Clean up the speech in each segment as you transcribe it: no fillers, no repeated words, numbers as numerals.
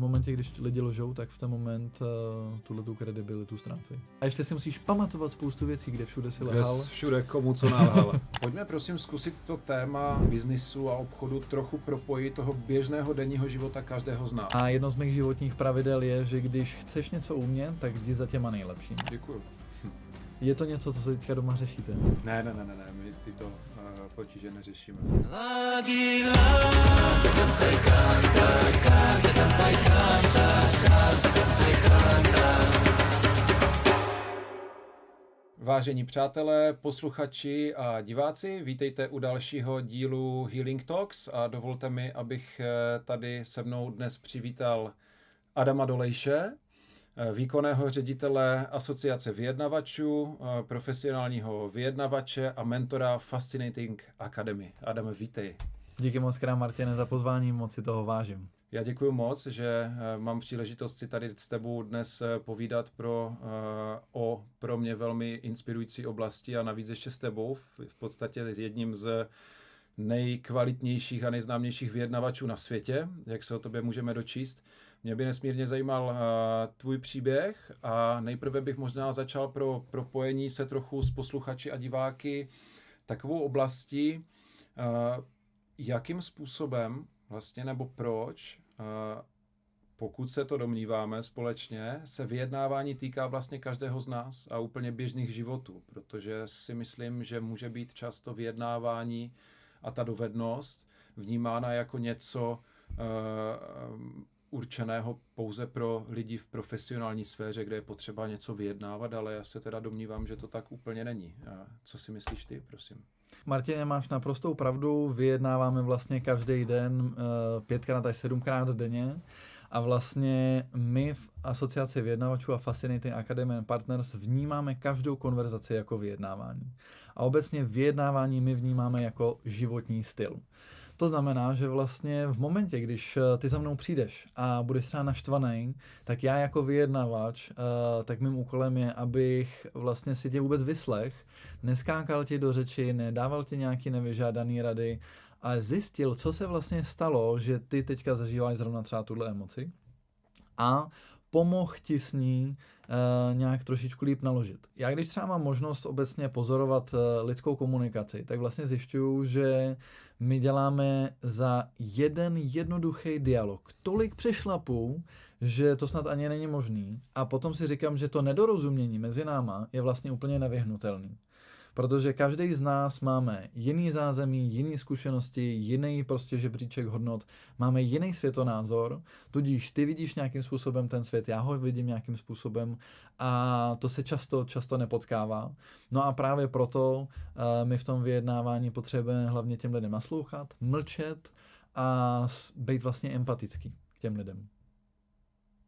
momentě, když lidi lžou, tak v ten moment tuhletu kredibilitu ztrácejí. A ještě si musíš pamatovat spoustu věcí, kde všude si lhal. Všude komu co nalhal. Pojďme prosím zkusit to téma biznisu a obchodu trochu propojit toho běžného denního života každého z nás. A jedno z mých životních pravidel je, že když chceš něco umět, tak jdi za těma nejlepším. Děkuju. Je to něco, co se teďka doma řešíte? Ne, my tyto potíže neřešíme. Vážení přátelé, posluchači a diváci, vítejte u dalšího dílu Healing Talks a dovolte mi, abych tady se mnou dnes přivítal Adama Dolejše, výkonného ředitele Asociace vyjednavačů, profesionálního vyjednavače a mentora Fascinating Academy. Adame, vítej. Díky moc krát, Martine, za pozvání, moc si toho vážím. Já děkuji moc, že mám příležitost si tady s tebou dnes povídat o pro mě velmi inspirující oblasti a navíc ještě s tebou, v podstatě jedním z nejkvalitnějších a nejznámějších vyjednavačů na světě, jak se o tobě můžeme dočíst. Mě by nesmírně zajímal tvůj příběh a nejprve bych možná začal pro propojení se trochu s posluchači a diváky takovou oblastí, jakým způsobem vlastně nebo proč, pokud se to domníváme společně, se vyjednávání týká vlastně každého z nás a úplně běžných životů, protože si myslím, že může být často vyjednávání a ta dovednost vnímána jako něco určeného pouze pro lidi v profesionální sféře, kde je potřeba něco vyjednávat, ale já se teda domnívám, že to tak úplně není. A co si myslíš ty, prosím? Martine, máš naprostou pravdu, vyjednáváme vlastně každý den 5x až 7x denně a vlastně my v Asociaci vyjednavačů a Fascinating Academy and Partners vnímáme každou konverzaci jako vyjednávání. A obecně vyjednávání my vnímáme jako životní styl. To znamená, že vlastně v momentě, když ty za mnou přijdeš a budeš třeba naštvaný, tak já jako vyjednavač, tak mým úkolem je, abych vlastně si tě vůbec vyslech, neskákal ti do řeči, nedával ti nějaký nevyžádaný rady, ale zjistil, co se vlastně stalo, že ty teďka zažíváš zrovna třeba tuhle emoci a pomohl ti s ní nějak trošičku líp naložit. Já když třeba mám možnost obecně pozorovat lidskou komunikaci, tak vlastně zjišťuju, že my děláme za jeden jednoduchý dialog tolik přešlapů, že to snad ani není možný. A potom si říkám, že to nedorozumění mezi náma je vlastně úplně nevyhnutelný. Protože každý z nás máme jiný zázemí, jiný zkušenosti, jiný prostě žebříček hodnot, máme jiný světonázor, tudíž ty vidíš nějakým způsobem ten svět, já ho vidím nějakým způsobem a to se často nepotkává. No a právě proto my v tom vyjednávání potřebujeme hlavně těm lidem naslouchat, mlčet a být vlastně empatický k těm lidem.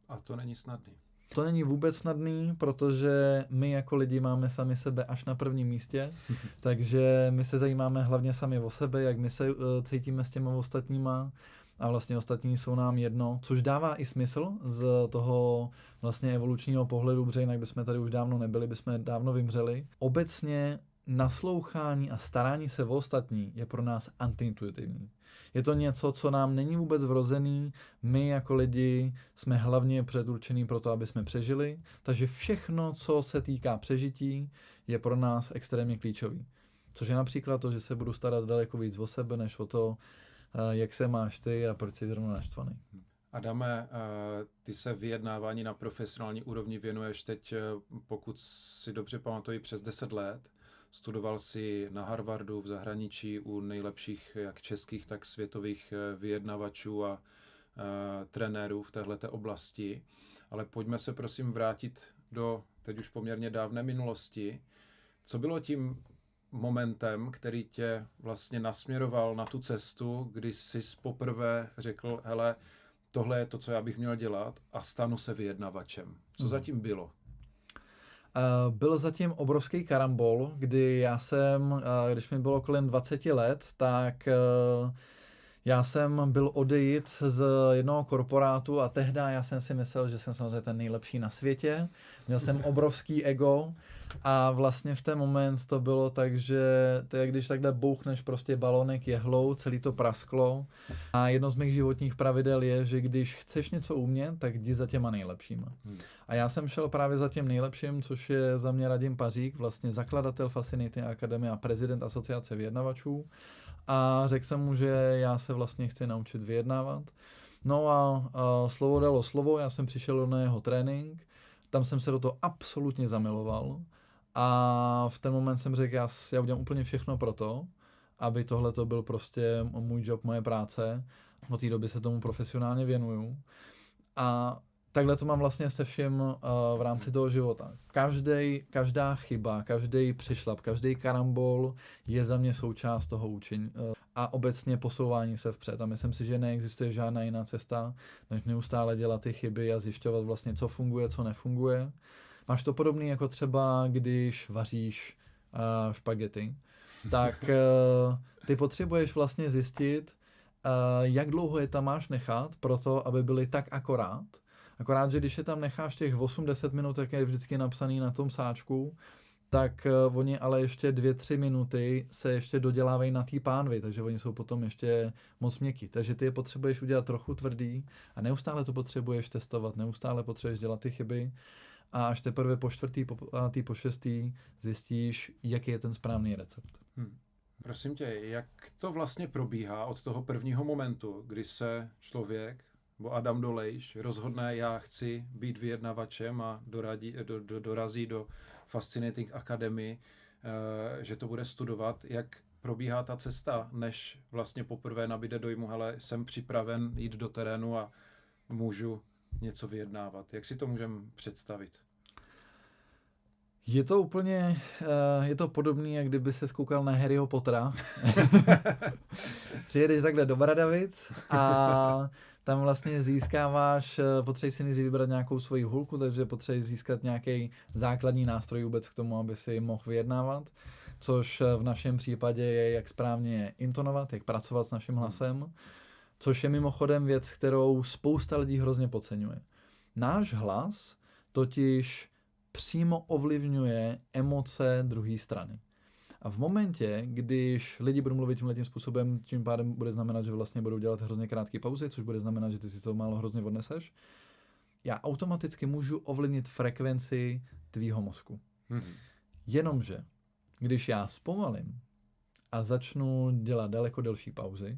A to není snadný. To není vůbec snadný, protože my jako lidi máme sami sebe až na prvním místě, takže my se zajímáme hlavně sami o sebe, jak my se cítíme s těma ostatníma a vlastně ostatní jsou nám jedno, což dává i smysl z toho vlastně evolučního pohledu, protože jinak bychom tady už dávno nebyli, bychom dávno vymřeli. Obecně naslouchání a starání se o ostatní je pro nás antiintuitivní. Je to něco, co nám není vůbec vrozený, my jako lidi jsme hlavně předurčený pro to, aby jsme přežili, takže všechno, co se týká přežití, je pro nás extrémně klíčový. Což je například to, že se budu starat daleko víc o sebe, než o to, jak se máš ty a proč jsi zrovna naštvaný. Adame, ty se vyjednávání na profesionální úrovni věnuješ teď, pokud si dobře pamatuji, přes 10 let. Studoval si na Harvardu v zahraničí u nejlepších jak českých, tak světových vyjednavačů a trenérů v téhleté oblasti. Ale pojďme se prosím vrátit do teď už poměrně dávné minulosti. Co bylo tím momentem, který tě vlastně nasměroval na tu cestu, kdy jsi poprvé řekl, hele, tohle je to, co já bych měl dělat a stanu se vyjednavačem. Co zatím bylo? Byl zatím obrovský karambol, kdy já jsem, když mi bylo kolem 20 let, tak Já jsem byl odejít z jednoho korporátu a tehdy já jsem si myslel, že jsem samozřejmě ten nejlepší na světě. Měl jsem obrovský ego a vlastně v ten moment to bylo tak, že to je, když takhle bouchneš prostě balonek jehlou, celý to prasklo. A jedno z mých životních pravidel je, že když chceš něco umět, tak jdi za těma nejlepšíma. A já jsem šel právě za tím nejlepším, což je za mě Radim Pařík, vlastně zakladatel Fascinating Academy a prezident asociace vyjednavačů. A řekl jsem mu, že já se vlastně chci naučit vyjednávat. No a slovo dalo slovo, já jsem přišel na jeho trénink, tam jsem se do toho absolutně zamiloval a v ten moment jsem řekl, já udělám úplně všechno pro to, aby tohle to byl prostě můj job, moje práce. Od té doby se tomu profesionálně věnuju. A takhle to mám vlastně se všem v rámci toho života. Každá chyba, každý přešlap, každý karambol je za mě součást toho učení a obecně posouvání se vpřed. A myslím si, že neexistuje žádná jiná cesta, než neustále dělat ty chyby a zjišťovat vlastně, co funguje, co nefunguje. Máš to podobný jako třeba, když vaříš špagety, tak ty potřebuješ vlastně zjistit, jak dlouho je tam máš nechat pro to, aby byly tak akorát. Akorát, že když je tam necháš těch 8-10 minut, jak je vždycky napsaný na tom sáčku, tak oni ale ještě 2-3 minuty se ještě dodělávají na té pánvi, takže oni jsou potom ještě moc měkký. Takže ty je potřebuješ udělat trochu tvrdý a neustále to potřebuješ testovat, neustále potřebuješ dělat ty chyby a až teprve po čtvrtý, po šestý zjistíš, jaký je ten správný recept. Prosím tě, jak to vlastně probíhá od toho prvního momentu, kdy se člověk, nebo Adam Dolejš, rozhodne, já chci být vyjednavačem a dorazí do Fascinating Academy, že to bude studovat, jak probíhá ta cesta, než vlastně poprvé nabíde dojmu, hele, jsem připraven jít do terénu a můžu něco vyjednávat. Jak si to můžeme představit? Je to úplně, je to podobný, jak kdyby se koukal na Harryho Pottera. Přijedeš takhle do Bradavic a tam vlastně získáváš, potřebuješ si nejdřív vybrat nějakou svoji hůlku, takže potřebuješ získat nějaký základní nástroj vůbec k tomu, aby si mohl vyjednávat, což v našem případě je, jak správně intonovat, jak pracovat s naším hlasem, což je mimochodem věc, kterou spousta lidí hrozně podceňuje. Náš hlas totiž přímo ovlivňuje emoce druhé strany. A v momentě, když lidi budou mluvit tímhletím způsobem, tím pádem bude znamenat, že vlastně budou dělat hrozně krátké pauzy, což bude znamenat, že ty si to málo hrozně odneseš, já automaticky můžu ovlivnit frekvenci tvýho mozku. Jenomže, když já zpomalím a začnu dělat daleko delší pauzy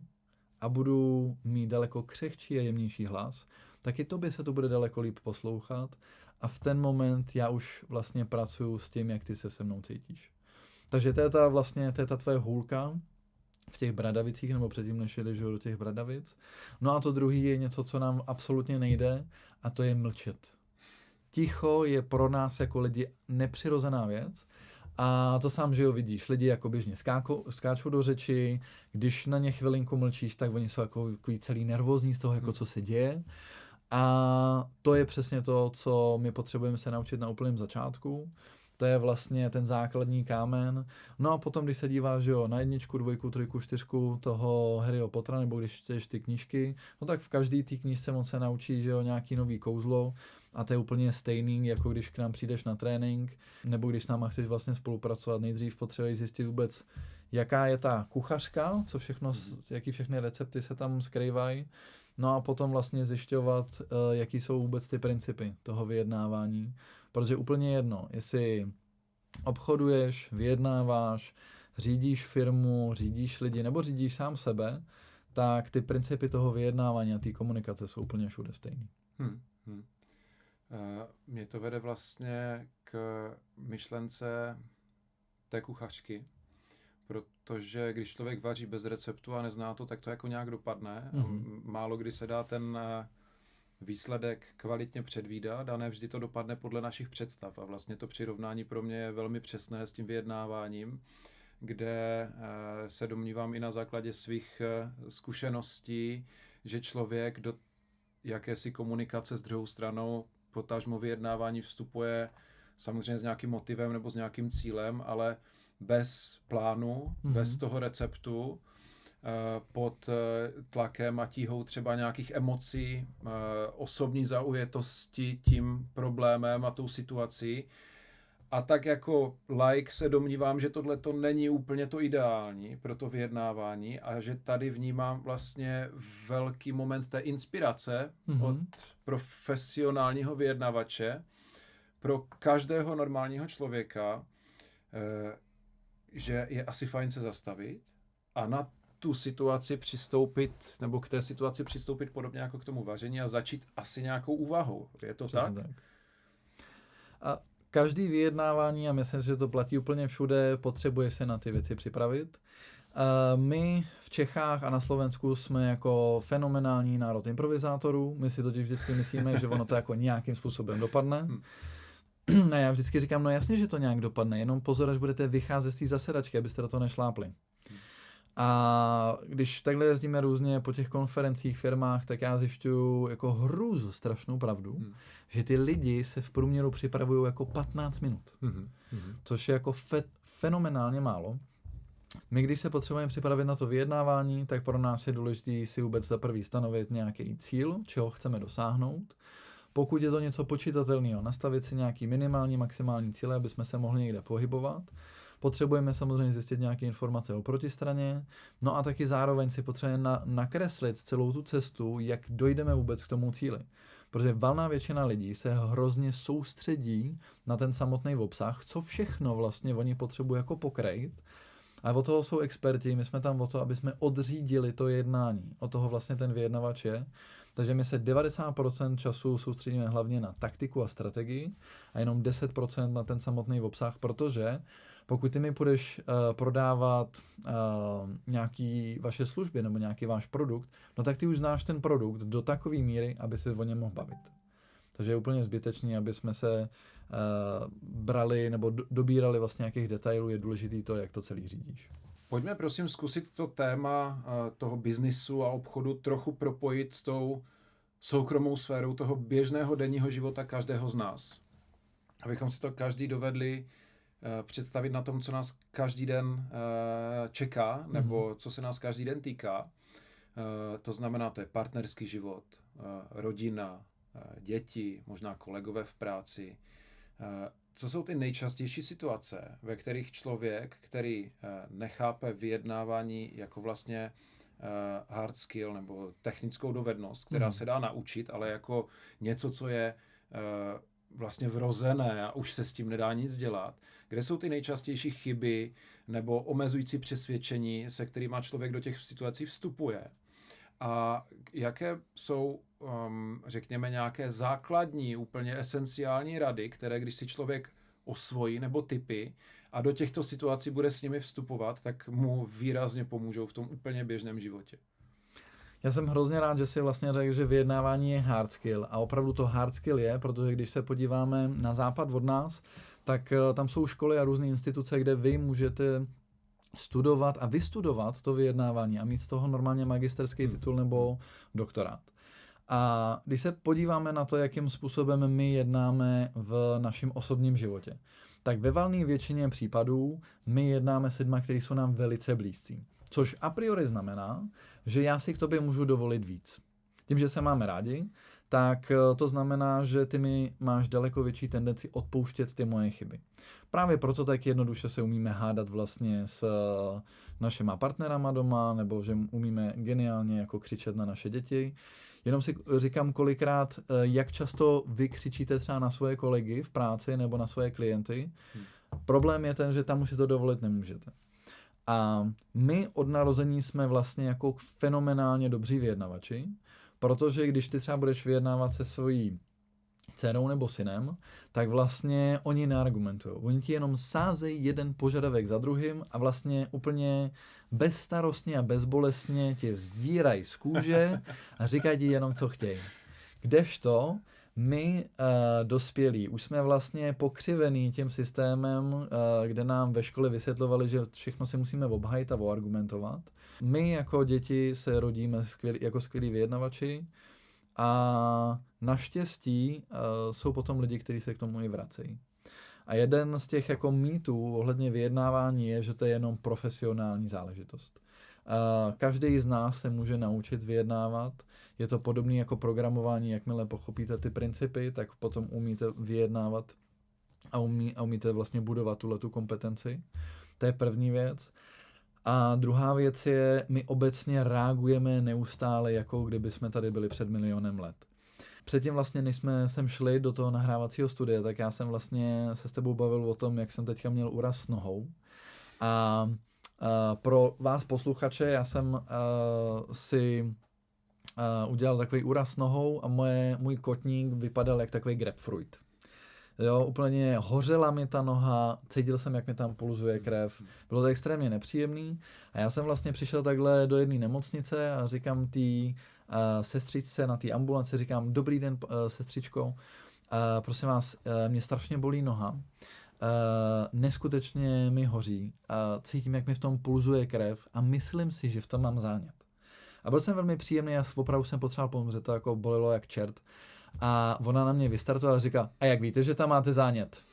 a budu mít daleko křehčí a jemnější hlas, tak i tobě se to bude daleko líp poslouchat a v ten moment já už vlastně pracuju s tím, jak ty se mnou cítíš. Takže to je ta tvoje hůlka v těch Bradavicích, nebo předtím, než jedeš do těch Bradavic. No a to druhý je něco, co nám absolutně nejde, a to je mlčet. Ticho je pro nás jako lidi nepřirozená věc a to sám, že jo, vidíš. Lidi jako běžně skáčou do řeči, když na ně chvilinku mlčíš, tak oni jsou jako celý nervózní z toho, jako co se děje. A to je přesně to, co my potřebujeme se naučit na úplném začátku. To je vlastně ten základní kámen. No a potom, když se díváš, jo, na 1, 2, 3, 4 toho Harryho Pottera, nebo když čteš ty knížky, no tak v každé té knížce on se naučí, že jo, nějaký nový kouzlo a to je úplně stejný, jako když k nám přijdeš na trénink, nebo když s náma chceš vlastně spolupracovat. Nejdřív potřebuješ zjistit vůbec, jaká je ta kuchařka, co všechno, jaký všechny recepty se tam skrývají. No a potom vlastně zjišťovat, jaký jsou vůbec ty principy toho vyjednávání. Protože úplně jedno, jestli obchoduješ, vyjednáváš, řídíš firmu, řídíš lidi nebo řídíš sám sebe, tak ty principy toho vyjednávání a té komunikace jsou úplně všude stejný. Mě to vede vlastně k myšlence té kuchařky, protože když člověk vaří bez receptu a nezná to, tak to jako nějak dopadne. Málo kdy se dá ten výsledek kvalitně předvídat a ne vždy to dopadne podle našich představ. A vlastně to přirovnání pro mě je velmi přesné s tím vyjednáváním, kde se domnívám i na základě svých zkušeností, že člověk do jakési komunikace s druhou stranou, potažmo vyjednávání vstupuje samozřejmě s nějakým motivem nebo s nějakým cílem, ale bez plánu, bez toho receptu pod tlakem a tíhou třeba nějakých emocí, osobní zaujatosti tím problémem a tou situací. A tak jako laik se domnívám, že tohle to není úplně to ideální pro to vyjednávání a že tady vnímám vlastně velký moment té inspirace od profesionálního vyjednavače pro každého normálního člověka, že je asi fajn se zastavit a na tu situaci přistoupit, nebo k té situaci přistoupit podobně jako k tomu vaření a začít asi nějakou úvahou. Je to tak? A každý vyjednávání, a myslím si, že to platí úplně všude, potřebuje se na ty věci připravit. My v Čechách a na Slovensku jsme jako fenomenální národ improvizátorů. My si totiž vždycky myslíme, že ono to jako nějakým způsobem dopadne. A já vždycky říkám, no jasně, že to nějak dopadne, jenom pozor, až budete vycházet z té zasedačky, abyste do toho nešlápli. A když takhle jezdíme různě po těch konferencích, firmách, tak já zjišťuju jako hrůzu strašnou pravdu, že ty lidi se v průměru připravují jako 15 minut. Což je jako fenomenálně málo. My, když se potřebujeme připravit na to vyjednávání, tak pro nás je důležité si vůbec za prvý stanovit nějaký cíl, čeho chceme dosáhnout. Pokud je to něco počitatelného, nastavit si nějaký minimální, maximální cíle, aby jsme se mohli někde pohybovat. Potřebujeme samozřejmě zjistit nějaké informace o protistraně, no a taky zároveň si potřebujeme nakreslit celou tu cestu, jak dojdeme vůbec k tomu cíli. Protože valná většina lidí se hrozně soustředí na ten samotný obsah, co všechno vlastně oni potřebují jako pokrejt. A od toho jsou experti, my jsme tam o to, aby jsme odřídili to jednání. O toho vlastně ten vyjednavač je. Takže my se 90% času soustředíme hlavně na taktiku a strategii a jenom 10% na ten samotný obsah, protože pokud ty mi budeš prodávat nějaký vaše služby nebo nějaký váš produkt, no tak ty už znáš ten produkt do takové míry, aby se o něm mohl bavit. Takže je úplně zbytečný, aby jsme se brali nebo dobírali vlastně nějakých detailů, je důležitý to, jak to celý řídíš. Pojďme prosím zkusit to téma toho biznisu a obchodu trochu propojit s tou soukromou sférou toho běžného denního života každého z nás. Abychom si to každý dovedli představit na tom, co nás každý den čeká, nebo co se nás každý den týká. To znamená, to je partnerský život, rodina, děti, možná kolegové v práci. Co jsou ty nejčastější situace, ve kterých člověk, který nechápe vyjednávání jako vlastně hard skill nebo technickou dovednost, která se dá naučit, ale jako něco, co je vlastně vrozené a už se s tím nedá nic dělat, kde jsou ty nejčastější chyby nebo omezující přesvědčení, se kterými člověk do těch situací vstupuje. A jaké jsou, řekněme, nějaké základní, úplně esenciální rady, které když si člověk osvojí nebo tipy a do těchto situací bude s nimi vstupovat, tak mu výrazně pomůžou v tom úplně běžném životě. Já jsem hrozně rád, že si vlastně řekl, že vyjednávání je hard skill a opravdu to hard skill je, protože když se podíváme na západ od nás, tak tam jsou školy a různé instituce, kde vy můžete studovat a vystudovat to vyjednávání a mít z toho normálně magisterský titul nebo doktorát. A když se podíváme na to, jakým způsobem my jednáme v našem osobním životě, tak ve valné většině případů my jednáme s lidmi, kteří jsou nám velice blízcí. Což a priori znamená, že já si k tobě můžu dovolit víc. Tím, že se máme rádi, tak to znamená, že ty mi máš daleko větší tendenci odpouštět ty moje chyby. Právě proto tak jednoduše se umíme hádat vlastně s našima partnerama doma, nebo že umíme geniálně jako křičet na naše děti. Jenom si říkám kolikrát, jak často vy křičíte třeba na svoje kolegy v práci nebo na svoje klienty. Problém je ten, že tam už si to dovolit nemůžete. A my od narození jsme vlastně jako fenomenálně dobří vyjednavači, protože když ty třeba budeš vyjednávat se svojí dcerou nebo synem, tak vlastně oni neargumentují. Oni ti jenom sázejí jeden požadavek za druhým a vlastně úplně bezstarostně a bezbolestně tě zdírají z kůže a říkají ti jenom, co chtějí. Kdežto my dospělí už jsme vlastně pokřivený tím systémem, kde nám ve škole vysvětlovali, že všechno si musíme obhajit a oargumentovat. My jako děti se rodíme jako skvělí vyjednavači a naštěstí jsou potom lidi, kteří se k tomu i vracejí. A jeden z těch jako mýtů ohledně vyjednávání je, že to je jenom profesionální záležitost. Každý z nás se může naučit vyjednávat. Je to podobné jako programování, jakmile pochopíte ty principy, tak potom umíte vyjednávat a umíte vlastně budovat tuhletu kompetenci. To je první věc. A druhá věc je, my obecně reagujeme neustále, jako kdyby jsme tady byli před milionem let. Předtím vlastně, než jsme sem šli do toho nahrávacího studia, tak já jsem vlastně se s tebou bavil o tom, jak jsem teďka měl úraz s nohou. A pro vás posluchače, já jsem si udělal takový úraz nohou a můj kotník vypadal jak takový grapefruit. Jo, úplně hořela mi ta noha, cítil jsem, jak mi tam pulzuje krev. Bylo to extrémně nepříjemný a já jsem vlastně přišel takhle do jedné nemocnice a říkám té sestřičce na té ambulanci, říkám, dobrý den, sestřičko, prosím vás, mě strašně bolí noha, neskutečně mi hoří, cítím, jak mi v tom pulzuje krev a myslím si, že v tom mám zánět. A byl jsem velmi příjemný a opravdu jsem potřeboval pomůžet, to jako bolelo jak čert. A ona na mě vystartovala a říká, a jak víte, že tam máte zánět?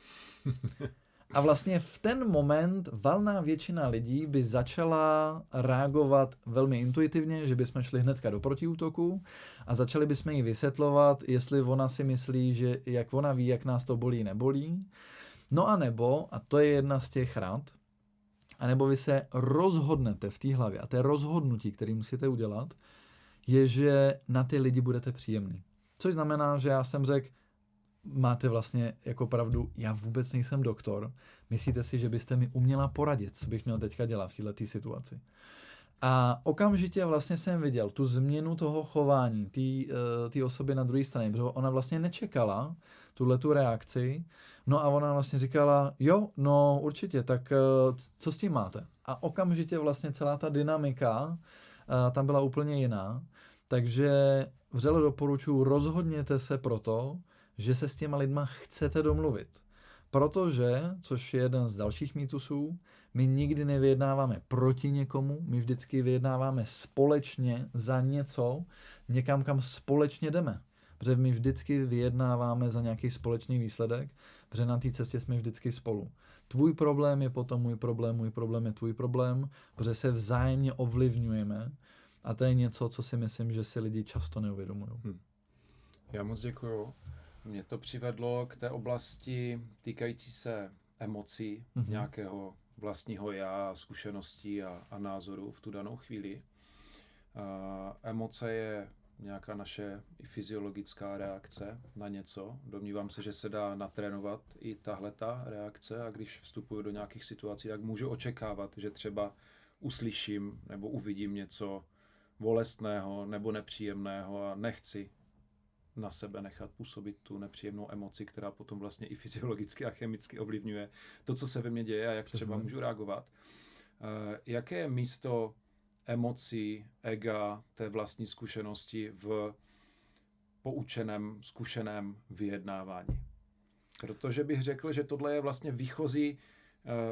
A vlastně v ten moment valná většina lidí by začala reagovat velmi intuitivně, že bychom šli hnedka do protiútoku a začali bychom jí vysvětlovat, jestli ona si myslí, že jak ona ví, jak nás to bolí, nebolí. No a nebo, a to je jedna z těch rad, a nebo vy se rozhodnete v té hlavě, a to je rozhodnutí, které musíte udělat, je, že na ty lidi budete příjemný. Což znamená, že já jsem řekl, máte vlastně jako pravdu, já vůbec nejsem doktor, myslíte si, že byste mi uměla poradit, co bych měl teďka dělat v této situaci. A okamžitě vlastně jsem viděl tu změnu toho chování té osoby na druhé straně, protože ona vlastně nečekala tuhletu reakci, no a ona vlastně říkala, jo, no určitě, tak co s tím máte? A okamžitě vlastně celá ta dynamika tam byla úplně jiná, takže vřele doporučuji, rozhodněte se proto, že se s těma lidma chcete domluvit. Protože, což je jeden z dalších mýtusů, my nikdy nevyjednáváme proti někomu, my vždycky vyjednáváme společně za něco, někam, kam společně jdeme. Protože my vždycky vyjednáváme za nějaký společný výsledek, protože na té cestě jsme vždycky spolu. Tvůj problém je potom můj problém je tvůj problém, protože se vzájemně ovlivňujeme a to je něco, co si myslím, že si lidi často neuvědomují. Já moc děkuju. Mě to přivedlo k té oblasti týkající se emocí, nějakého vlastního já, zkušeností a názoru v tu danou chvíli. Emoce je nějaká naše fyziologická reakce na něco. Domnívám se, že se dá natrénovat i tahleta reakce a když vstupuju do nějakých situací, tak můžu očekávat, že třeba uslyším nebo uvidím něco bolestného nebo nepříjemného a nechci na sebe nechat působit tu nepříjemnou emoci, která potom vlastně i fyziologicky a chemicky ovlivňuje to, co se ve mně děje a jak třeba můžu reagovat. Jaké je místo emocí, ega, té vlastní zkušenosti v poučeném, zkušeném vyjednávání? Protože bych řekl, že tohle je vlastně výchozí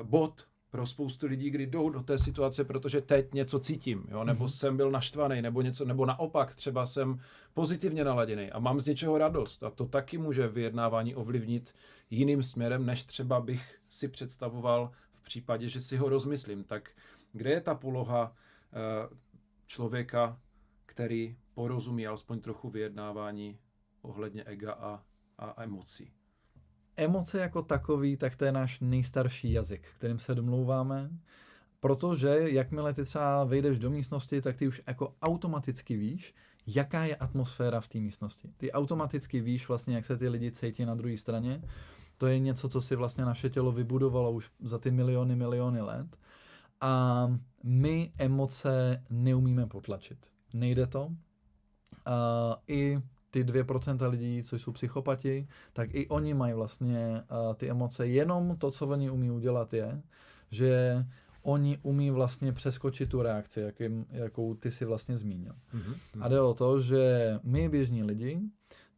bod pro spoustu lidí, kdy jdou do té situace, protože teď něco cítím, jo? Nebo jsem byl naštvaný, nebo něco, nebo naopak, třeba jsem pozitivně naladěný a mám z něčeho radost. A to taky může vyjednávání ovlivnit jiným směrem, než třeba bych si představoval v případě, že si ho rozmyslím. Tak kde je ta poloha člověka, který porozumí alespoň trochu vyjednávání ohledně ega a emocí? Emoce jako takový, tak to je náš nejstarší jazyk, kterým se domlouváme, protože jakmile ty třeba vejdeš do místnosti, tak ty už jako automaticky víš, jaká je atmosféra v té místnosti. Ty automaticky víš vlastně, jak se ty lidi cítí na druhé straně. To je něco, co si vlastně naše tělo vybudovalo už za ty miliony let. A my emoce neumíme potlačit. Nejde to. I ty 2% lidí, co jsou psychopati, tak i oni mají vlastně ty emoce. Jenom to, co oni umí udělat, je, že oni umí vlastně přeskočit tu reakci, jakou ty si vlastně zmínil. A jde o to, že my běžní lidi,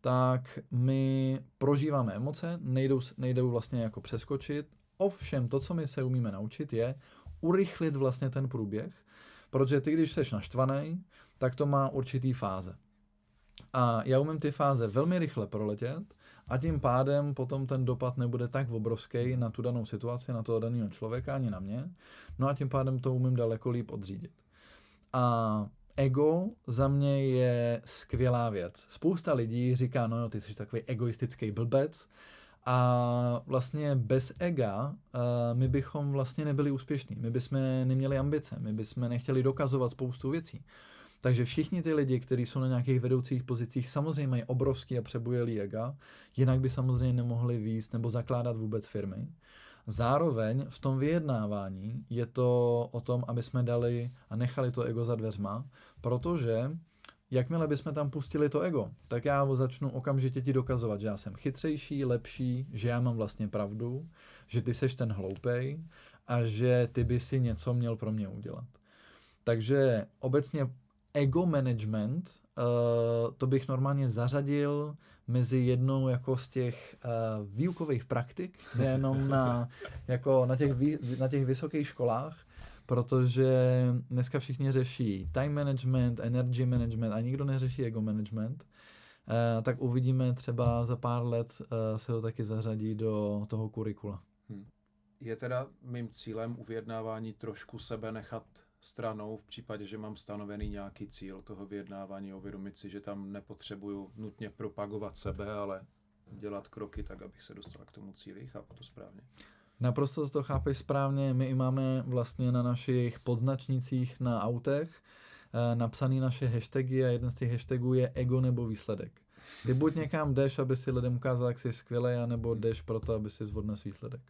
tak my prožíváme emoce, nejdou vlastně jako přeskočit. Ovšem to, co my se umíme naučit, je urychlit vlastně ten průběh, protože ty, když jsi naštvaný, tak to má určitý fáze. A já umím ty fáze velmi rychle proletět a tím pádem potom ten dopad nebude tak obrovský na tu danou situaci, na toho daného člověka, ani na mě. No a tím pádem to umím daleko líp odřídit. A ego za mě je skvělá věc. Spousta lidí říká, no jo, ty jsi takový egoistický blbec a vlastně bez ega my bychom vlastně nebyli úspěšní. My bychom neměli ambice, my bychom nechtěli dokazovat spoustu věcí. Takže všichni ty lidi, kteří jsou na nějakých vedoucích pozicích, samozřejmě mají obrovský a přebujelý ega, jinak by samozřejmě nemohli vést nebo zakládat vůbec firmy. Zároveň v tom vyjednávání je to o tom, aby jsme dali a nechali to ego za dveřma, protože jakmile bychom tam pustili to ego, tak já začnu okamžitě ti dokazovat, že já jsem chytřejší, lepší, že já mám vlastně pravdu, že ty seš ten hloupej a že ty by si něco měl pro mě udělat. Takže obecně ego management, to bych normálně zařadil mezi jednou jako z těch výukových praktik, nejenom na těch vysokých školách, protože dneska všichni řeší time management, energy management a nikdo neřeší ego management, tak uvidíme třeba za pár let se ho taky zařadí do toho kurikula. Je teda mým cílem u vyjednávání trošku sebe nechat stranou v případě, že mám stanovený nějaký cíl toho vyjednávání, uvědomit si, že tam nepotřebuju nutně propagovat sebe, ale dělat kroky tak, abych se dostal k tomu cíli. Chápu to správně? Naprosto to chápeš správně. My i máme vlastně na našich podznačnicích na autech napsaný naše hashtagy a jeden z těch hashtagů je ego nebo výsledek. Ty buď někam jdeš, aby si lidem ukázal, jak jsi skvělej, anebo jdeš proto, aby si zvodnes výsledek.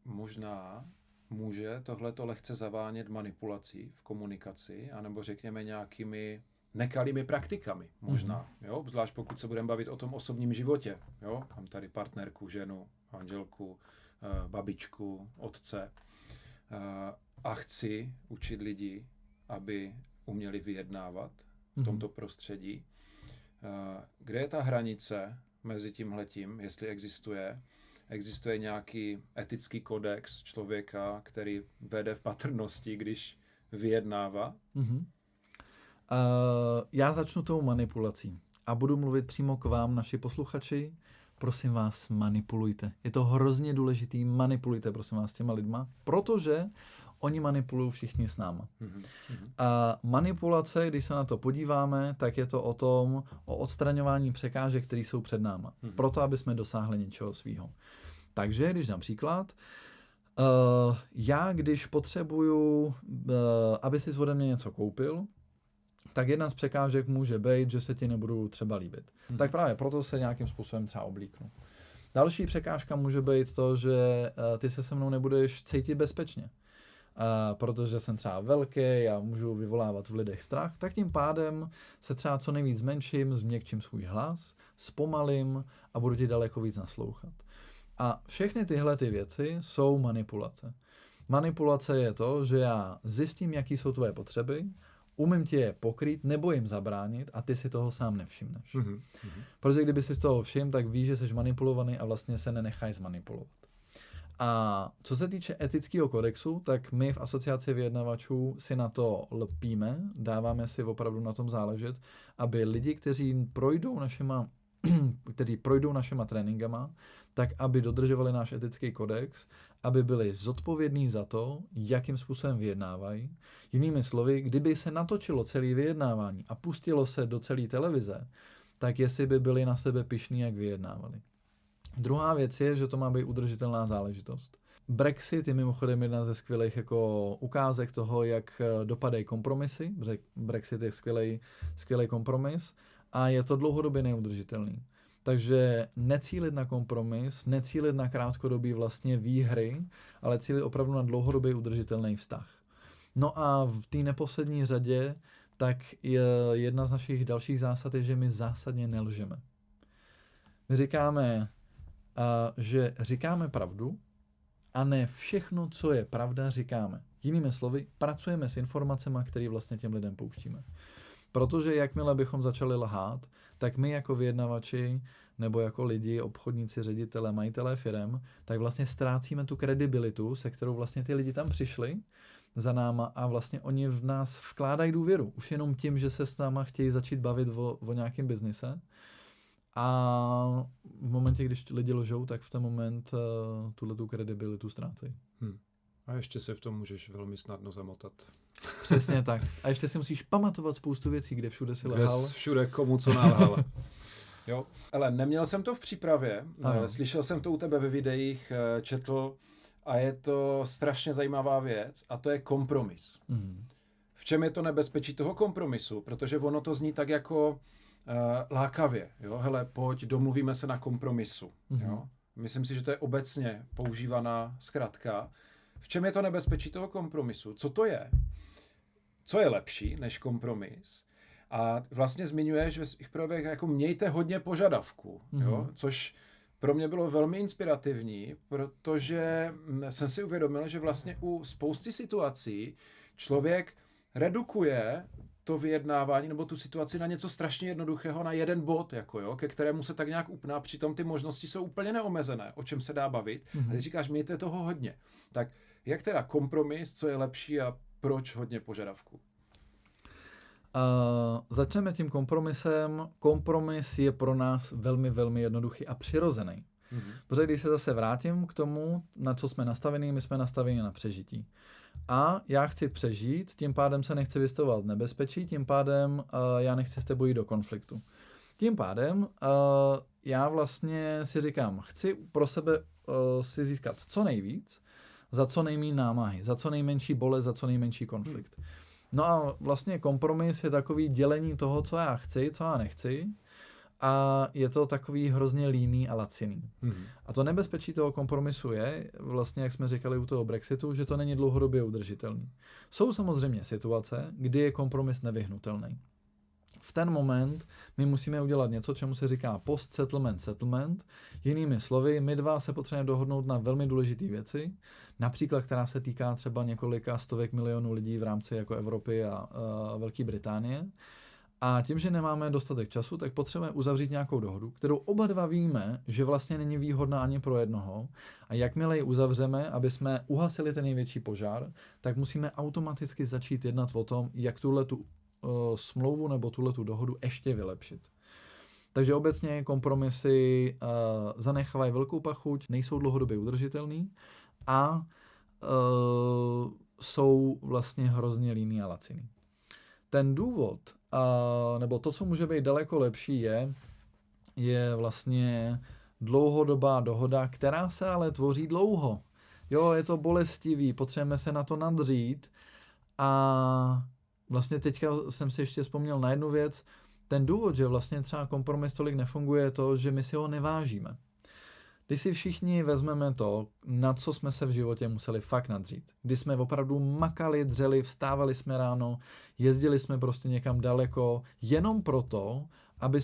Možná může tohleto lehce zavánět manipulací v komunikaci, anebo řekněme nějakými nekalými praktikami možná, jo? Zvlášť pokud se budeme bavit o tom osobním životě, jo? Mám tady partnerku, ženu, manželku, babičku, otce a chci učit lidi, aby uměli vyjednávat v tomto prostředí. Kde je ta hranice mezi tímhletím, jestli existuje? Existuje nějaký etický kodex člověka, který vede v patrnosti, když vyjednává? Já začnu tou manipulací a budu mluvit přímo k vám, naši posluchači. Prosím vás, manipulujte. Je to hrozně důležitý, manipulujte, prosím vás, s těma lidma, protože oni manipulují všichni s náma. A manipulace, když se na to podíváme, tak je to o odstraňování překážek, které jsou před náma. Proto, aby jsme dosáhli něčeho svýho. Takže, když dám příklad, já, když potřebuju, aby si ode mě něco koupil, tak jedna z překážek může být, že se ti nebudou třeba líbit. Tak právě proto se nějakým způsobem třeba oblíknu. Další překážka může být to, že ty se mnou nebudeš cítit bezpečně. Protože jsem třeba velký a můžu vyvolávat v lidech strach, tak tím pádem se třeba co nejvíc zmenším, změkčím svůj hlas, zpomalím a budu ti daleko víc naslouchat. A všechny tyhle ty věci jsou manipulace. Manipulace je to, že já zjistím, jaký jsou tvoje potřeby, umím ti je pokrýt nebo jim zabránit a ty si toho sám nevšimneš. Protože kdyby si z toho všiml, tak víš, že jsi manipulovaný a vlastně se nenechaj zmanipulovat. A co se týče etického kodexu, tak my v asociaci vyjednavačů si na to lpíme, dáváme si opravdu na tom záležet, aby lidi, kteří projdou našima tréninkama, tak aby dodržovali náš etický kodex, aby byli zodpovědní za to, jakým způsobem vyjednávají. Jinými slovy, kdyby se natočilo celé vyjednávání a pustilo se do celé televize, tak jestli by byli na sebe pyšní, jak vyjednávali. Druhá věc je, že to má být udržitelná záležitost. Brexit je mimochodem jedna ze skvělých jako ukázek toho, jak dopadají kompromisy. Brexit je skvělý kompromis a je to dlouhodobě neudržitelný. Takže necílit na kompromis, necílit na krátkodobý vlastně výhry, ale cílit opravdu na dlouhodobě udržitelný vztah. No a v té neposlední řadě, tak jedna z našich dalších zásad je, že my zásadně nelžeme. My říkáme, že říkáme pravdu a ne všechno, co je pravda, říkáme. Jinými slovy, pracujeme s informacemi, které vlastně těm lidem pouštíme. Protože jakmile bychom začali lhát, tak my jako vyjednavači nebo jako lidi, obchodníci, ředitele, majitelé firem, tak vlastně ztrácíme tu kredibilitu, se kterou vlastně ty lidi tam přišli za náma a vlastně oni v nás vkládají důvěru. Už jenom tím, že se s náma chtějí začít bavit o nějakém biznise. A v momentě, když lidi lžou, tak v ten moment tuhletu kredibilitu ztrácejí. A ještě se v tom můžeš velmi snadno zamotat. Přesně tak. A ještě si musíš pamatovat spoustu věcí, kde všude si lhal. Všude komu co nalhal. Jo. Ale neměl jsem to v přípravě. Ano. Slyšel jsem to u tebe ve videích, četl a je to strašně zajímavá věc a to je kompromis. V čem je to nebezpečí toho kompromisu? Protože ono to zní tak jako lákavě. Jo? Hele, pojď, domluvíme se na kompromisu. Jo? Myslím si, že to je obecně používaná zkratka. V čem je to nebezpečí toho kompromisu? Co to je? Co je lepší než kompromis? A vlastně zmiňuješ ve svých projevech, jako mějte hodně požadavků, jo? Což pro mě bylo velmi inspirativní, protože jsem si uvědomil, že vlastně u spousty situací člověk redukuje to vyjednávání nebo tu situaci na něco strašně jednoduchého, na jeden bod, jako jo, ke kterému se tak nějak upná, přitom ty možnosti jsou úplně neomezené, o čem se dá bavit. A ty říkáš, mějte toho hodně. Tak jak teda kompromis, co je lepší a proč hodně požadavků? Začneme tím kompromisem. Kompromis je pro nás velmi, velmi jednoduchý a přirozený. Protože když se zase vrátím k tomu, na co jsme nastavení, my jsme nastaveni na přežití. A já chci přežít, tím pádem se nechci vystavovat nebezpečí, tím pádem já nechci s tebou jít do konfliktu. Tím pádem já vlastně si říkám, chci pro sebe si získat co nejvíc, za co nejméně námahy, za co nejmenší bolest, za co nejmenší konflikt. No a vlastně kompromis je takový dělení toho, co já chci, co já nechci, a je to takový hrozně líný a laciný. A to nebezpečí toho kompromisu je, vlastně jak jsme říkali u toho Brexitu, že to není dlouhodobě udržitelný. Jsou samozřejmě situace, kdy je kompromis nevyhnutelný. V ten moment my musíme udělat něco, čemu se říká post-settlement settlement. Jinými slovy, my dva se potřebujeme dohodnout na velmi důležité věci, například která se týká třeba několika stovek milionů lidí v rámci jako Evropy a Velké Británie. A tím, že nemáme dostatek času, tak potřebujeme uzavřít nějakou dohodu, kterou oba dva víme, že vlastně není výhodná ani pro jednoho. A jakmile ji uzavřeme, aby jsme uhasili ten největší požár, tak musíme automaticky začít jednat o tom, jak tuhletu smlouvu nebo tuhletu dohodu ještě vylepšit. Takže obecně kompromisy zanechávají velkou pachuť, nejsou dlouhodobě udržitelný a jsou vlastně hrozně líný a laciný. Ten důvod, nebo to, co může být daleko lepší, je vlastně dlouhodobá dohoda, která se ale tvoří dlouho. Jo, je to bolestivý, potřebujeme se na to nadřít a vlastně teďka jsem si ještě vzpomněl na jednu věc. Ten důvod, že vlastně třeba kompromis tolik nefunguje, je to, že my si ho nevážíme. Když si všichni vezmeme to, na co jsme se v životě museli fakt nadřít. Když jsme opravdu makali, dřeli, vstávali jsme ráno, jezdili jsme prostě někam daleko, jenom proto, aby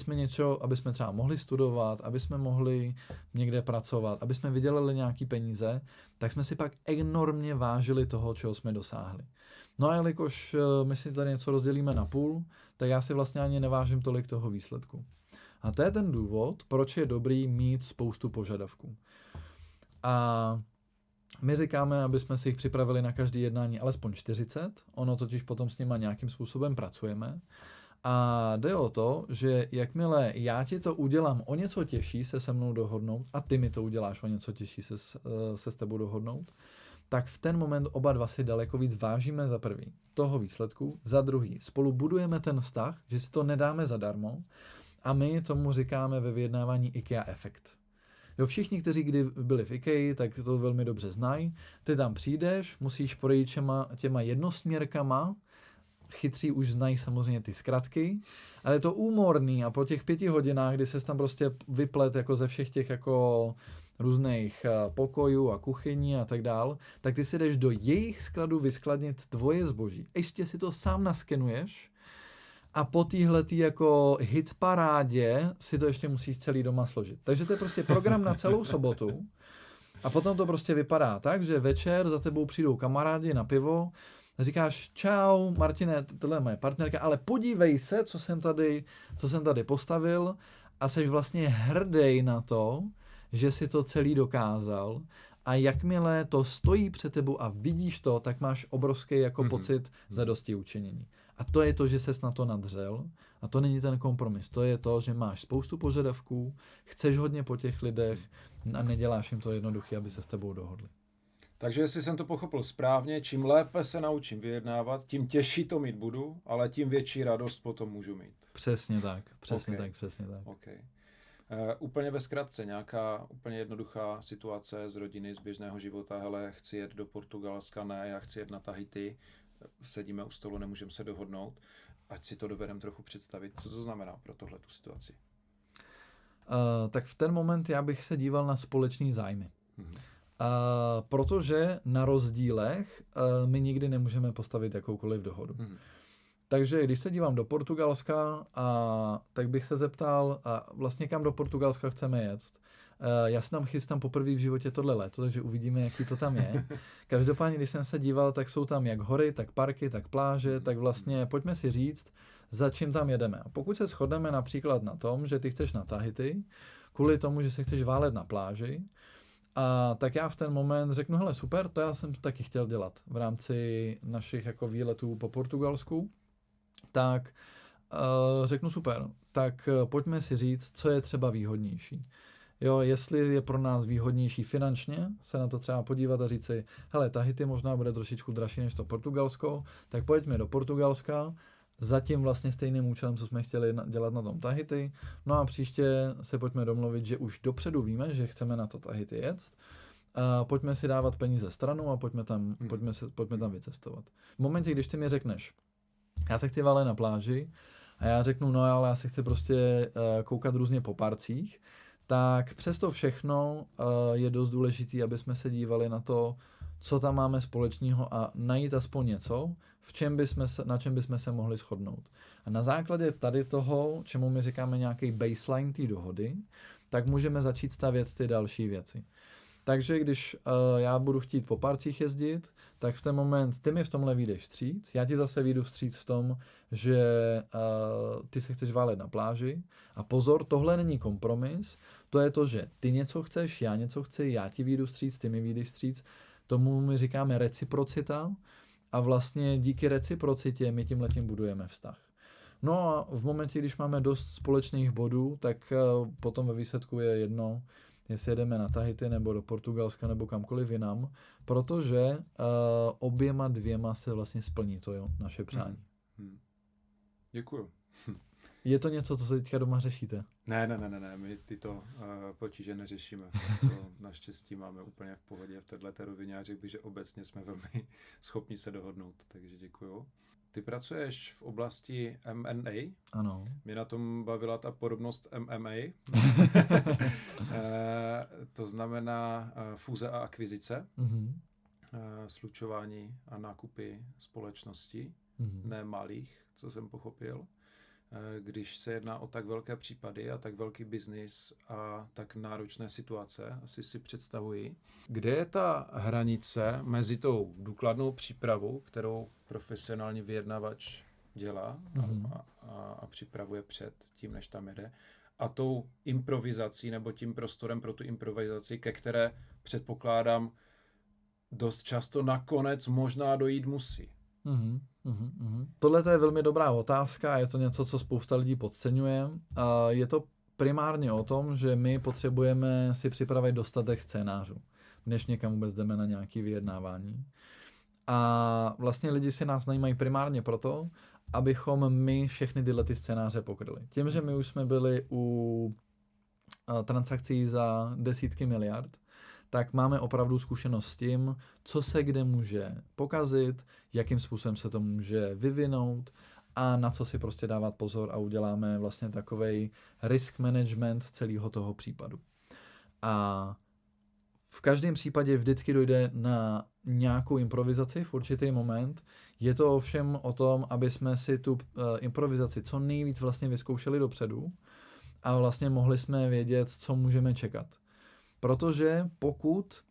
jsme třeba mohli studovat, aby jsme mohli někde pracovat, aby jsme vydělali nějaký peníze, tak jsme si pak enormně vážili toho, čeho jsme dosáhli. No a jelikož my si tady něco rozdělíme na půl, tak já si vlastně ani nevážím tolik toho výsledku. A to je ten důvod, proč je dobrý mít spoustu požadavků. A my říkáme, aby jsme si jich připravili na každé jednání alespoň 40, ono totiž potom s nima nějakým způsobem pracujeme. A jde o to, že jakmile já ti to udělám o něco těžší se mnou dohodnout a ty mi to uděláš o něco těžší se s tebou dohodnout, tak v ten moment oba dva si daleko víc vážíme za prvý toho výsledku, za druhý spolu budujeme ten vztah, že si to nedáme zadarmo a my tomu říkáme ve vyjednávání IKEA efekt. Jo, všichni, kteří kdy byli v IKEA, tak to velmi dobře znají. Ty tam přijdeš, musíš projít těma jednosměrkama, chytří už znají samozřejmě ty zkratky, ale je to úmorný a po těch 5 hodinách, kdy ses tam prostě vyplet jako ze všech těch jako různých pokojů a kuchyní a tak dál, tak ty si jdeš do jejich skladu vyskladnit tvoje zboží. Ještě si to sám naskenuješ a po téhletý jako hit parádě si to ještě musíš celý doma složit. Takže to je prostě program na celou sobotu a potom to prostě vypadá tak, že večer za tebou přijdou kamarádi na pivo, říkáš, čau, Martine, tohle je moje partnerka, ale podívej se, co jsem tady postavil a jsi vlastně hrdý na to, že si to celý dokázal a jakmile to stojí před tebou a vidíš to, tak máš obrovský jako pocit zadosti učinění. A to je to, že ses na to nadřel a to není ten kompromis. To je to, že máš spoustu požadavků, chceš hodně po těch lidech a neděláš jim to jednoduché, aby se s tebou dohodli. Takže jestli jsem to pochopil správně, čím lépe se naučím vyjednávat, tím těžší to mít budu, ale tím větší radost potom můžu mít. Přesně tak, přesně Okay. tak, přesně tak. Okay. Úplně ve zkratce, nějaká úplně jednoduchá situace z rodiny, z běžného života, hele, chci jet do Portugalska, ne, já chci jet na Tahiti, sedíme u stolu, nemůžeme se dohodnout, ať si to dovedeme trochu představit. Co to znamená pro tuhletu situaci? Tak v ten moment já bych se díval na společný zájmy. Protože na rozdílech my nikdy nemůžeme postavit jakoukoliv dohodu. Takže když se dívám do Portugalska, tak bych se zeptal, vlastně kam do Portugalska chceme jet. Já se tam chystám poprvé v životě tohle léto, takže uvidíme, jaký to tam je. Každopádně, když jsem se díval, tak jsou tam jak hory, tak parky, tak pláže, tak vlastně pojďme si říct, za čím tam jedeme. A pokud se shodneme například na tom, že ty chceš na Tahiti, kvůli tomu, že se chceš válet na pláži, tak já v ten moment řeknu, hele super, to já jsem taky chtěl dělat v rámci našich jako výletů po Portugalsku, tak řeknu super, tak pojďme si říct, co je třeba výhodnější. Jo, jestli je pro nás výhodnější finančně se na to třeba podívat a říct si, hele, Tahiti možná bude trošičku dražší než to Portugalsko, tak pojďme do Portugalska za tím vlastně stejným účelem, co jsme chtěli dělat na tom Tahiti. No a příště se pojďme domluvit, že už dopředu víme, že chceme na to Tahiti jet. Pojďme si dávat peníze stranou a pojďme tam vycestovat. V momentě, když ty mi řekneš, já se chci válet na pláži a já řeknu, no ale já se chci prostě koukat různě po parcích, tak přesto všechno je dost důležité, aby jsme se dívali na to, co tam máme společného a najít aspoň něco, na čem bychom se mohli shodnout. A na základě tady toho, čemu my říkáme nějaký baseline té dohody, tak můžeme začít stavět ty další věci. Takže když já budu chtít po parcích jezdit, tak v ten moment ty mi v tomhle vyjdeš vstříc, já ti zase vyjdu vstříc v tom, že ty se chceš válet na pláži. A pozor, tohle není kompromis, to je to, že ty něco chceš, já něco chci, já ti vyjdu vstříc, ty mi vyjdeš vstříc. Tomu my říkáme reciprocita a vlastně díky reciprocitě my tímhletím budujeme vztah. No a v momentě, když máme dost společných bodů, tak potom ve výsledku je jedno, jestli jedeme na Tahiti nebo do Portugalska nebo kamkoliv jinam, protože oběma dvěma se vlastně splní to naše přání. Děkuju. Je to něco, co se teďka doma řešíte? Ne, my tyto potíže neřešíme. To naštěstí máme úplně v pohodě v této rovině a řekl bych, že obecně jsme velmi schopni se dohodnout, takže děkuju. Ty pracuješ v oblasti M&A. Ano. Mě na tom bavila ta podobnost MMA. To znamená fúze a akvizice, slučování a nákupy společností, ne malých, co jsem pochopil. Když se jedná o tak velké případy a tak velký biznis a tak náročné situace, asi si představuji. Kde je ta hranice mezi tou důkladnou přípravou, kterou profesionální vyjednavač dělá a připravuje před tím, než tam jede, a tou improvizací nebo tím prostorem pro tu improvizaci, ke které předpokládám dost často nakonec možná dojít musí. Tohle je velmi dobrá otázka a je to něco, co spousta lidí podceňuje. Je to primárně o tom, že my potřebujeme si připravit dostatek scénářů, než někam vůbec jdeme na nějaké vyjednávání. A vlastně lidi si nás najímají primárně proto, abychom my všechny tyhle ty scénáře pokryli. Tím, že my už jsme byli u transakcí za desítky miliard, tak máme opravdu zkušenost s tím, co se kde může pokazit, jakým způsobem se to může vyvinout a na co si prostě dávat pozor a uděláme vlastně takovej risk management celého toho případu. A v každém případě vždycky dojde na nějakou improvizaci v určitý moment. Je to ovšem o tom, aby jsme si tu improvizaci co nejvíc vlastně vyzkoušeli dopředu a vlastně mohli jsme vědět, co můžeme čekat. Protože pokud,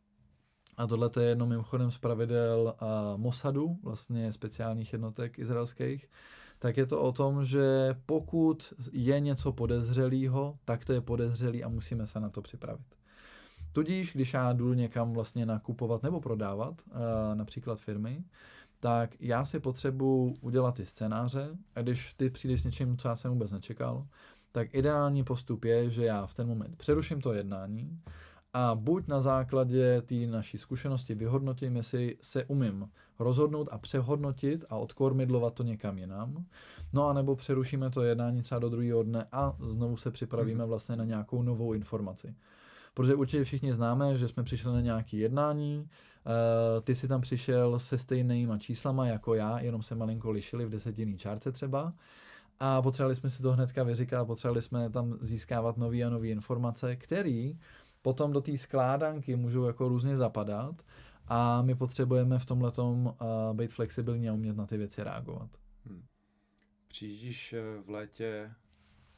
a tohle je jedno mimochodem z pravidel Mossadu, vlastně speciálních jednotek izraelských, tak je to o tom, že pokud je něco podezřelého, tak to je podezřelý a musíme se na to připravit. Tudíž, když já jdu někam vlastně nakupovat nebo prodávat, například firmy, tak já si potřebuji udělat ty scénáře a když ty přijdeš s něčím, co já jsem vůbec nečekal, tak ideální postup je, že já v ten moment přeruším to jednání a buď na základě té naší zkušenosti vyhodnotím, jestli se umím rozhodnout a přehodnotit a odkormidlovat to někam jinam, no a nebo přerušíme to jednání třeba do druhého dne a znovu se připravíme vlastně na nějakou novou informaci. Protože určitě všichni známe, že jsme přišli na nějaké jednání, ty si tam přišel se stejnýma číslama jako já, jenom se malinko lišili v desetinné čárce třeba. A potřebovali jsme si to hnedka vyříkat, potřebovali jsme tam získávat nové a nové informace, které potom do té skládanky můžou jako různě zapadat a my potřebujeme v tomhletom být flexibilní a umět na ty věci reagovat. Přijíždíš v létě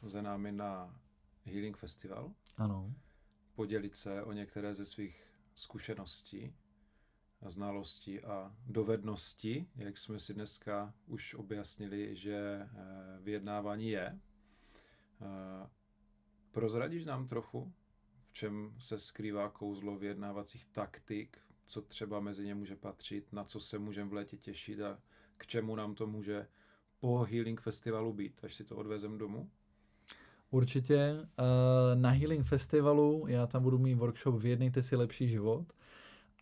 za námi na Healing Festival? Ano. Podělit se o některé ze svých zkušeností, znalostí a dovedností, jak jsme si dneska už objasnili, že vyjednávání je. Prozradíš nám trochu, v čem se skrývá kouzlo vyjednávacích taktik, co třeba mezi ně může patřit, na co se můžeme v létě těšit a k čemu nám to může po Healing Festivalu být, až si to odvezem domů? Určitě. Na Healing Festivalu já tam budu mít workshop Vyjednejte si lepší život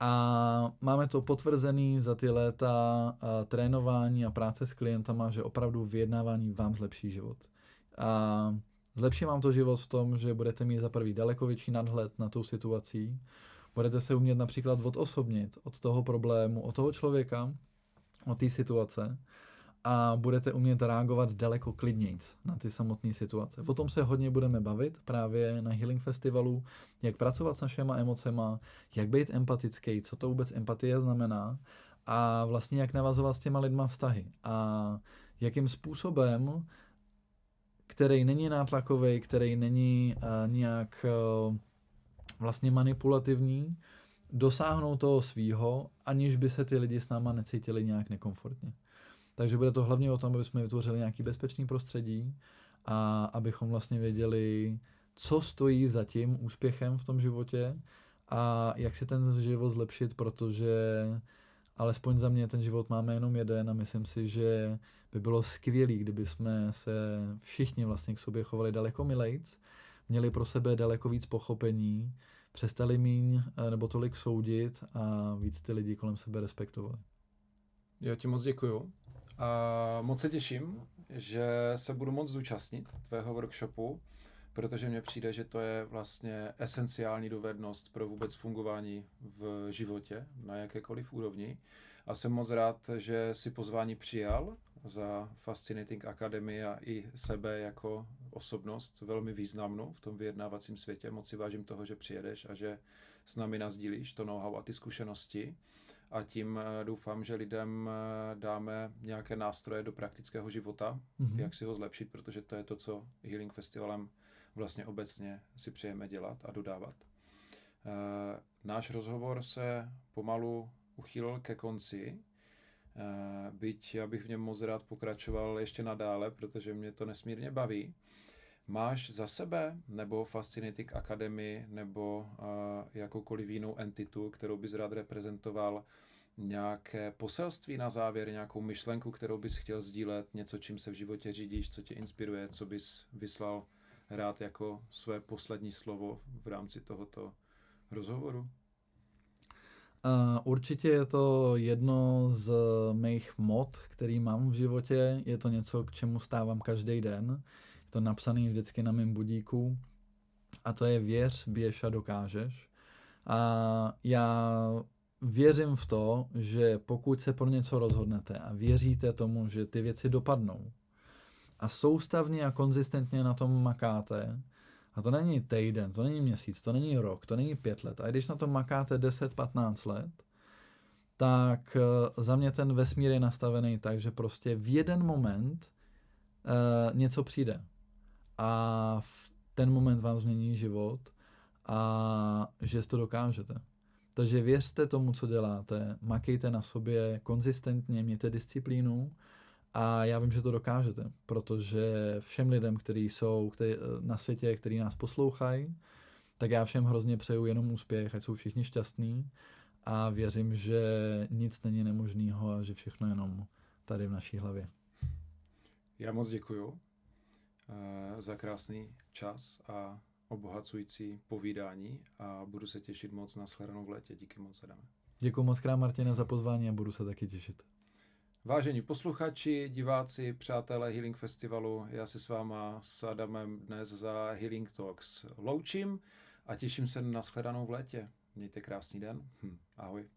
a máme to potvrzený za ty léta trénování a práce s klientama, že opravdu vyjednávání vám zlepší život. A zlepší vám to život v tom, že budete mít za prvý daleko větší nadhled na tou situací, budete se umět například odosobnit od toho problému, od toho člověka, od té situace a budete umět reagovat daleko klidnějc na ty samotné situace. O tom se hodně budeme bavit právě na Healing Festivalu, jak pracovat s našimi emocema, jak být empatický, co to vůbec empatie znamená a vlastně jak navazovat s těma lidma vztahy a jakým způsobem, který není nátlakový, který není nějak vlastně manipulativní, dosáhnout toho svýho, aniž by se ty lidi s náma necítili nějak nekomfortně. Takže bude to hlavně o tom, aby jsme vytvořili nějaký bezpečný prostředí a abychom vlastně věděli, co stojí za tím úspěchem v tom životě a jak si ten život zlepšit, protože alespoň za mě ten život máme jenom jeden a myslím si, že by bylo skvělý, kdyby jsme se všichni vlastně k sobě chovali daleko milejc, měli pro sebe daleko víc pochopení, přestali míň nebo tolik soudit a víc ty lidi kolem sebe respektovali. Já ti moc děkuju. A moc se těším, že se budu moct zúčastnit tvého workshopu, protože mně přijde, že to je vlastně esenciální dovednost pro vůbec fungování v životě na jakékoliv úrovni. A jsem moc rád, že si pozvání přijal za Fascinating Academy a i sebe jako osobnost velmi významnou v tom vyjednávacím světě. Moc si vážím toho, že přijedeš a že s námi nasdílíš to know-how a ty zkušenosti. A tím doufám, že lidem dáme nějaké nástroje do praktického života, jak si ho zlepšit, protože to je to, co Healing Festivalem vlastně obecně si přejeme dělat a dodávat. Náš rozhovor se pomalu uchýlil ke konci, byť já bych v něm moc rád pokračoval ještě nadále, protože mě to nesmírně baví. Máš za sebe nebo Fascinating Academy nebo jakoukoliv jinou entitu, kterou bys rád reprezentoval, nějaké poselství na závěr, nějakou myšlenku, kterou bys chtěl sdílet, něco, čím se v životě řídíš, co tě inspiruje, co bys vyslal rád jako své poslední slovo v rámci tohoto rozhovoru? Určitě je to jedno z mých mod, který mám v životě. Je to něco, k čemu stávám každý den. Je to napsaný vždycky na mém budíku. A to je věř, běž a dokážeš. A já věřím v to, že pokud se pro něco rozhodnete a věříte tomu, že ty věci dopadnou a soustavně a konzistentně na tom makáte, a to není týden, to není měsíc, to není rok, to není 5 let. A když na tom makáte 10-15 let, tak za mě ten vesmír je nastavený tak, že prostě v jeden moment něco přijde. A v ten moment vám změní život a že to dokážete. Takže věřte tomu, co děláte, makejte na sobě konzistentně, mějte disciplínu a já vím, že to dokážete, protože všem lidem, kteří jsou na světě, kteří nás poslouchají, tak já všem hrozně přeju jenom úspěch, ať jsou všichni šťastní a věřím, že nic není nemožného a že všechno je jenom tady v naší hlavě. Já moc děkuju za krásný čas a obohacující povídání a budu se těšit moc na shledanou v létě. Díky moc, Adame. Děkuji moc krát, Martina, za pozvání a budu se taky těšit. Vážení posluchači, diváci, přátelé Healing Festivalu, já se s váma s Adamem dnes za Healing Talks loučím a těším se na shledanou v létě. Mějte krásný den. Ahoj.